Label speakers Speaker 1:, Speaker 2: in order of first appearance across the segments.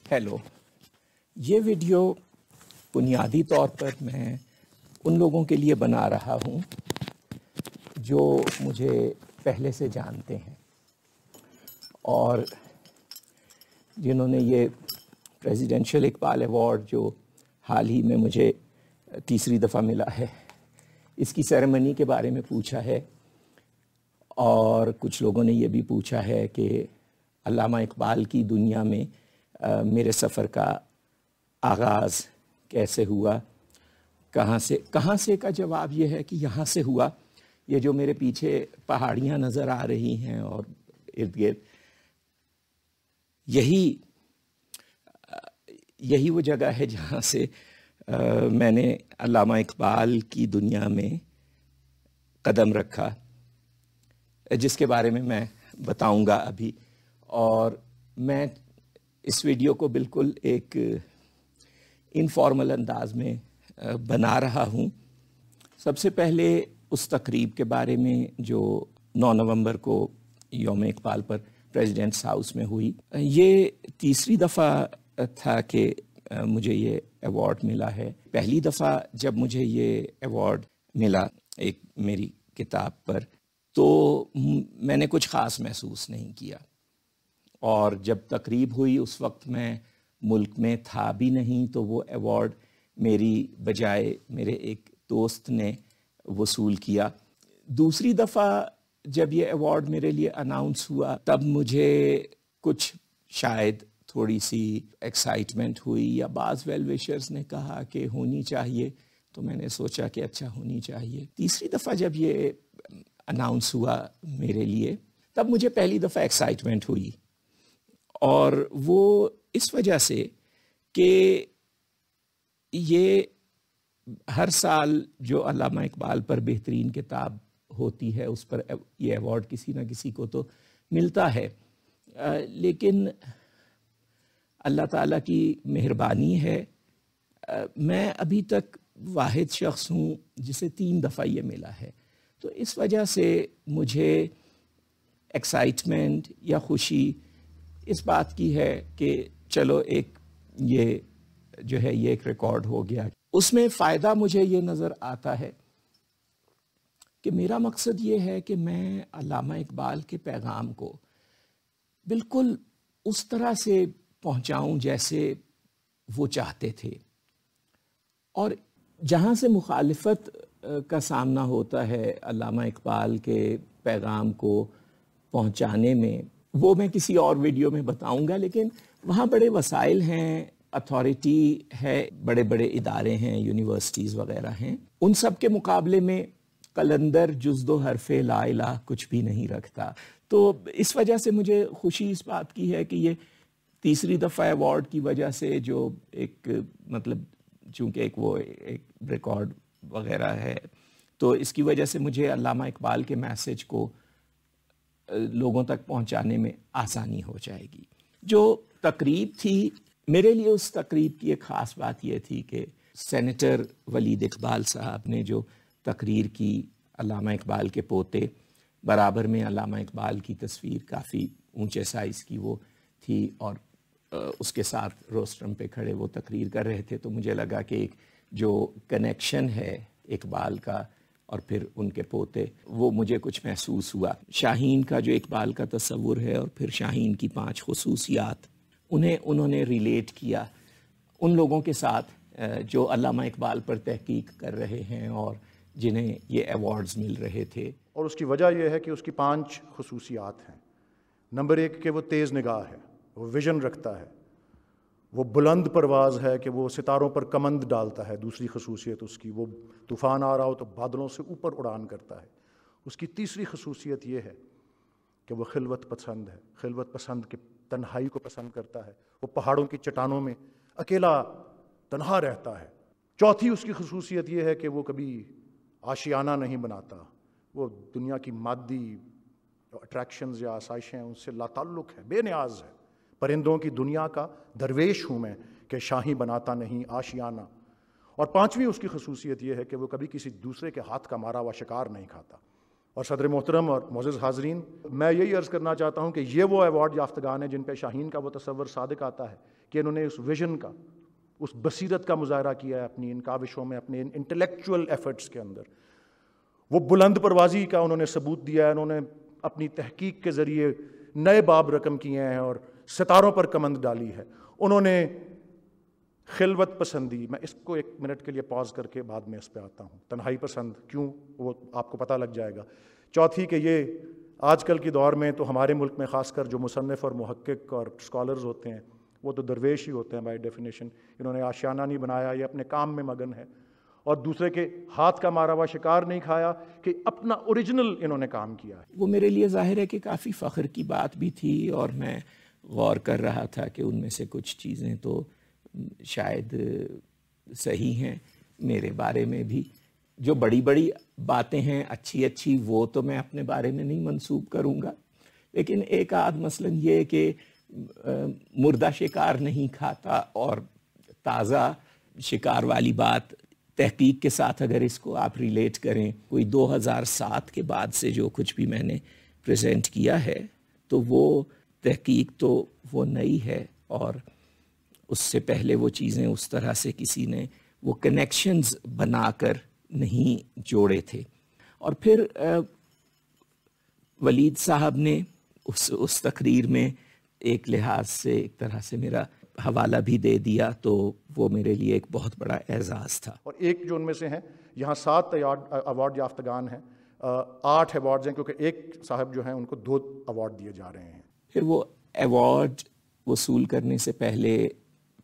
Speaker 1: Hello, ये video बुनियादी तौर पर मैं उन लोगों के लिए बना रहा हूँ जो मुझे पहले से जानते हैं और जिन्होंने ये प्रेसिडेंशियल इकबाल अवार्ड जो हाल ही में मुझे तीसरी दफ़ा मिला है, इसकी सेरेमनी के बारे में पूछा है। और कुछ लोगों ने ये भी पूछा है कि अल्लामा इकबाल की दुनिया में मेरे सफ़र का आगाज़ कैसे हुआ, कहाँ से का जवाब ये है कि यहाँ से हुआ। ये जो मेरे पीछे पहाड़ियाँ नज़र आ रही हैं और इर्द गिर्द, यही वो जगह है जहाँ से मैंने अल्लामा इकबाल की दुनिया में कदम रखा, जिसके बारे में मैं बताऊंगा अभी। और मैं इस वीडियो को बिल्कुल एक इनफॉर्मल अंदाज में बना रहा हूँ। सबसे पहले उस तकरीब के बारे में जो 9 नवंबर को यौम इकबाल पर प्रेसिडेंट्स हाउस में हुई। ये तीसरी दफ़ा था कि मुझे ये अवार्ड मिला है। पहली दफ़ा जब मुझे ये अवार्ड मिला एक मेरी किताब पर, तो मैंने कुछ ख़ास महसूस नहीं किया। और जब तकरीब हुई उस वक्त मैं मुल्क में था भी नहीं, तो वो अवार्ड मेरी बजाय मेरे एक दोस्त ने वसूल किया। दूसरी दफ़ा जब ये अवार्ड मेरे लिए अनाउंस हुआ, तब मुझे कुछ शायद थोड़ी सी एक्साइटमेंट हुई, या बाज़ वेल विशर्स ने कहा कि होनी चाहिए, तो मैंने सोचा कि अच्छा होनी चाहिए। तीसरी दफ़ा जब ये अनाउंस हुआ मेरे लिए, तब मुझे पहली दफ़ा एक्साइटमेंट हुई, और वो इस वजह से कि ये हर साल जो अल्लामा इकबाल पर बेहतरीन किताब होती है उस पर ये अवार्ड किसी ना किसी को तो मिलता है, लेकिन अल्लाह ताला की मेहरबानी है, मैं अभी तक वाहिद शख्स हूँ जिसे 3 दफ़ा ये मिला है। तो इस वजह से मुझे एक्साइटमेंट या खुशी इस बात की है कि चलो ये जो है ये एक रिकॉर्ड हो गया। उसमें फ़ायदा मुझे ये नज़र आता है कि मेरा मकसद ये है कि मैं अल्लामा इकबाल के पैगाम को बिल्कुल उस तरह से पहुंचाऊं जैसे वो चाहते थे, और जहां से मुखालिफत का सामना होता है अल्लामा इकबाल के पैगाम को पहुंचाने में, वो मैं किसी और वीडियो में बताऊंगा। लेकिन वहाँ बड़े वसाइल हैं, अथॉरिटी है, बड़े बड़े इदारे हैं, यूनिवर्सिटीज़ वगैरह हैं। उन सब के मुकाबले में कलंदर जुज़्दो हरफ़े ला इलाह कुछ भी नहीं रखता। तो इस वजह से मुझे खुशी इस बात की है कि ये तीसरी दफ़ा अवार्ड की वजह से जो एक मतलब चूँकि एक रिकॉर्ड वगैरह है, तो इसकी वजह से मुझे अल्लामा इकबाल के मैसेज को लोगों तक पहुंचाने में आसानी हो जाएगी। जो तकरीब थी, मेरे लिए उस तकरीब की एक ख़ास बात यह थी कि सेनेटर वलीद इकबाल साहब ने जो तकरीर की, अल्लामा इकबाल के पोते, बराबर में अल्लामा इकबाल की तस्वीर काफ़ी ऊंचे साइज़ की वो थी, और उसके साथ रोस्ट्रम पे खड़े वो तकरीर कर रहे थे। तो मुझे लगा कि एक जो कनेक्शन है इकबाल का और फिर उनके पोते, वो मुझे कुछ महसूस हुआ। शाहीन का जो इकबाल का तस्वुर है और फिर शाहीन की 5 खुसूसियात, उन्होंने रिलेट किया उन लोगों के साथ जो अल्लामा इकबाल पर तहकीक कर रहे हैं और जिन्हें ये अवार्ड्स मिल रहे थे।
Speaker 2: और उसकी वजह यह है कि उसकी 5 खुसूसियात हैं। नंबर 1 कि वो तेज़ निगाह है, वो विजन रखता है, वो बुलंद परवाज़ है कि वो सितारों पर कमंद डालता है। दूसरी खसूसियत उसकी, वो तूफ़ान आ रहा हो तो बादलों से ऊपर उड़ान करता है। उसकी तीसरी खसूसियत ये है कि वो खिलवत पसंद है, खिलवत पसंद के तन्हाई को पसंद करता है। वो पहाड़ों की चट्टानों में अकेला तन्हा रहता है। चौथी उसकी खसूसियत ये है कि वो कभी आशियाना नहीं बनाता। वो दुनिया की मादी अट्रैक्शंस या आसाइशें उनसे लाताल्लुक़ है, बेनियाज है। परिंदों की दुनिया का दरवेश हूँ मैं कि शाही बनाता नहीं आशियाना। और 5वीं उसकी खसूसियत यह है कि वो कभी किसी दूसरे के हाथ का मारा हुआ शिकार नहीं खाता। और सदर मोहतरम और मोअज़्ज़ज़ हाज़रीन, मैं यही अर्ज़ करना चाहता हूँ कि ये वो अवार्ड याफ्तगान हैं जिन पे शाहीन का वो तसव्वुर सादिक आता है کہ انہوں نے اس ویژن کا، اس بصیرت کا مظاہرہ کیا ہے اپنی ان کاوشوں میں، اپنے انٹلیکچوئل ایفرٹس کے اندر. وہ بلند پروازی کا انہوں نے ثبوت دیا ہے. انہوں نے اپنی تحقیق کے ذریعے نئے باب رقم کیے ہیں اور ستاروں پر کمند ڈالی ہے. انہوں نے خلوت پسندی، میں اس کو 1 منٹ کے لیے پاز کر کے بعد میں اس پہ آتا ہوں، تنہائی پسند کیوں، وہ آپ کو پتہ لگ جائے گا. چوتھی کہ یہ آج کل کے دور میں تو ہمارے ملک میں خاص کر جو مصنف اور محقق اور اسکالرز ہوتے ہیں وہ تو درویش ہی ہوتے ہیں بائی ڈیفینیشن. انہوں نے آشیانہ نہیں بنایا، یہ اپنے کام میں مگن ہے. اور دوسرے کے ہاتھ کا مارا ہوا شکار نہیں کھایا، کہ اپنا اوریجنل انہوں نے کام کیا ہے.
Speaker 1: وہ میرے لیے ظاہر ہے کہ کافی فخر کی بات بھی تھی، اور میں غور کر رہا تھا کہ ان میں سے کچھ چیزیں تو شاید صحیح ہیں میرے بارے میں بھی. جو بڑی بڑی باتیں ہیں اچھی وہ تو میں اپنے بارے میں نہیں منسوب کروں گا، لیکن ایک آدھ مثلاً یہ کہ مردہ شکار نہیں کھاتا، اور تازہ شکار والی بات تحقیق کے ساتھ اگر اس کو آپ ریلیٹ کریں، کوئی 2007 کے بعد سے جو کچھ بھی میں نے پریزنٹ کیا ہے تو وہ تحقیق تو وہ نئی ہے، اور اس سے پہلے وہ چیزیں اس طرح سے کسی نے وہ کنیکشنز بنا کر نہیں جوڑے تھے. اور پھر ولید صاحب نے اس تقریر میں ایک لحاظ سے ایک طرح سے میرا حوالہ بھی دے دیا، تو وہ میرے لیے ایک بہت بڑا اعزاز تھا.
Speaker 2: اور ایک جو ان میں سے ہیں، یہاں 7 ایوارڈ یافتگان ہیں، 8 ایوارڈز ہیں، کیونکہ ایک صاحب جو ہیں ان کو 2 ایوارڈ دیے جا رہے ہیں.
Speaker 1: پھر وہ ایوارڈ وصول کرنے سے پہلے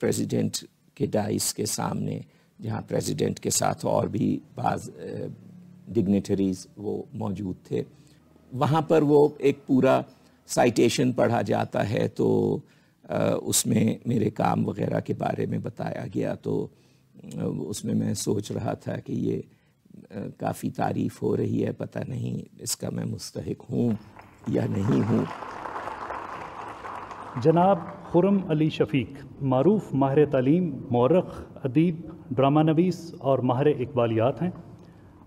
Speaker 1: پریزیڈنٹ کے ڈائس کے سامنے، جہاں پریزیڈنٹ کے ساتھ اور بھی بعض ڈگنیٹریز وہ موجود تھے، وہاں پر وہ ایک پورا سائٹیشن پڑھا جاتا ہے، تو اس میں میرے کام وغیرہ کے بارے میں بتایا گیا. تو اس میں میں سوچ رہا تھا کہ یہ کافی تعریف ہو رہی ہے، پتہ نہیں اس کا میں مستحق ہوں یا نہیں ہوں.
Speaker 3: جناب خرم علی شفیق معروف ماہر تعلیم، مورخ، ادیب، ڈرامہ نویس اور ماہر اقبالیات ہیں.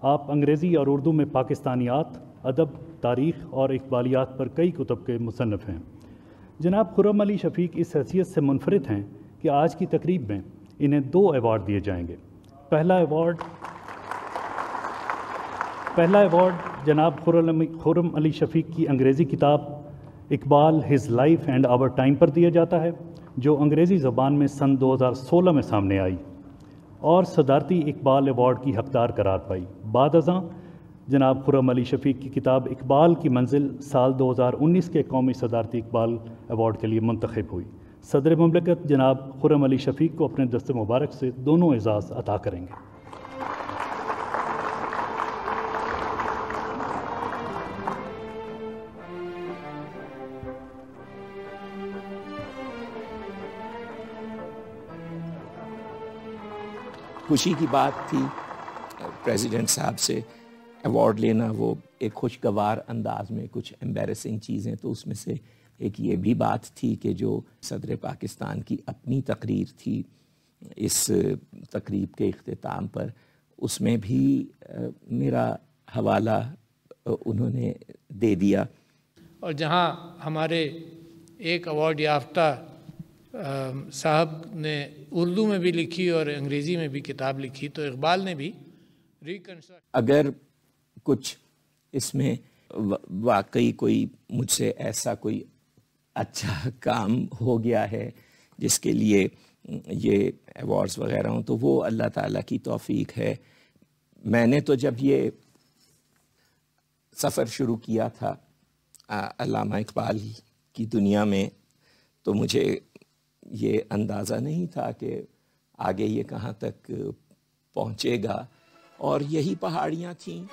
Speaker 3: آپ انگریزی اور اردو میں پاکستانیات، ادب، تاریخ اور اقبالیات پر کئی کتب کے مصنف ہیں. جناب خرم علی شفیق اس حیثیت سے منفرد ہیں کہ آج کی تقریب میں انہیں 2 ایوارڈ دیے جائیں گے. پہلا ایوارڈ جناب خرم علی شفیق کی انگریزی کتاب Iqbal his life and our time پر دیا جاتا ہے، جو انگریزی زبان میں سن 2016 میں سامنے آئی اور صدارتی اقبال ایوارڈ کی حقدار قرار پائی. بعد ازاں جناب خرم علی شفیق کی کتاب اقبال کی منزل سال 2019 کے قومی صدارتی اقبال ایوارڈ کے لیے منتخب ہوئی. صدر مملکت جناب خرم علی شفیق کو اپنے دست مبارک سے دونوں اعزاز عطا کریں گے.
Speaker 1: خوشی کی بات تھی پریزیڈنٹ صاحب سے ایوارڈ لینا، وہ ایک خوشگوار انداز میں کچھ ایمبیرسنگ چیزیں، تو اس میں سے ایک یہ بھی بات تھی کہ جو صدر پاکستان کی اپنی تقریر تھی اس تقریب کے اختتام پر، اس میں بھی میرا حوالہ انہوں نے دے دیا.
Speaker 4: اور جہاں ہمارے ایک ایوارڈ یافتہ صاحب نے اردو میں بھی لکھی اور انگریزی میں بھی کتاب لکھی، تو اقبال نے بھی
Speaker 1: اگر کچھ اس میں واقعی کوئی مجھ سے ایسا کوئی اچھا کام ہو گیا ہے جس کے لیے یہ ایوارڈز وغیرہ ہوں، تو وہ اللہ تعالیٰ کی توفیق ہے. میں نے تو جب یہ سفر شروع کیا تھا علامہ اقبال کی دنیا میں، تو مجھے یہ اندازہ نہیں تھا کہ آگے یہ کہاں تک پہنچے گا، اور یہی پہاڑیاں تھیں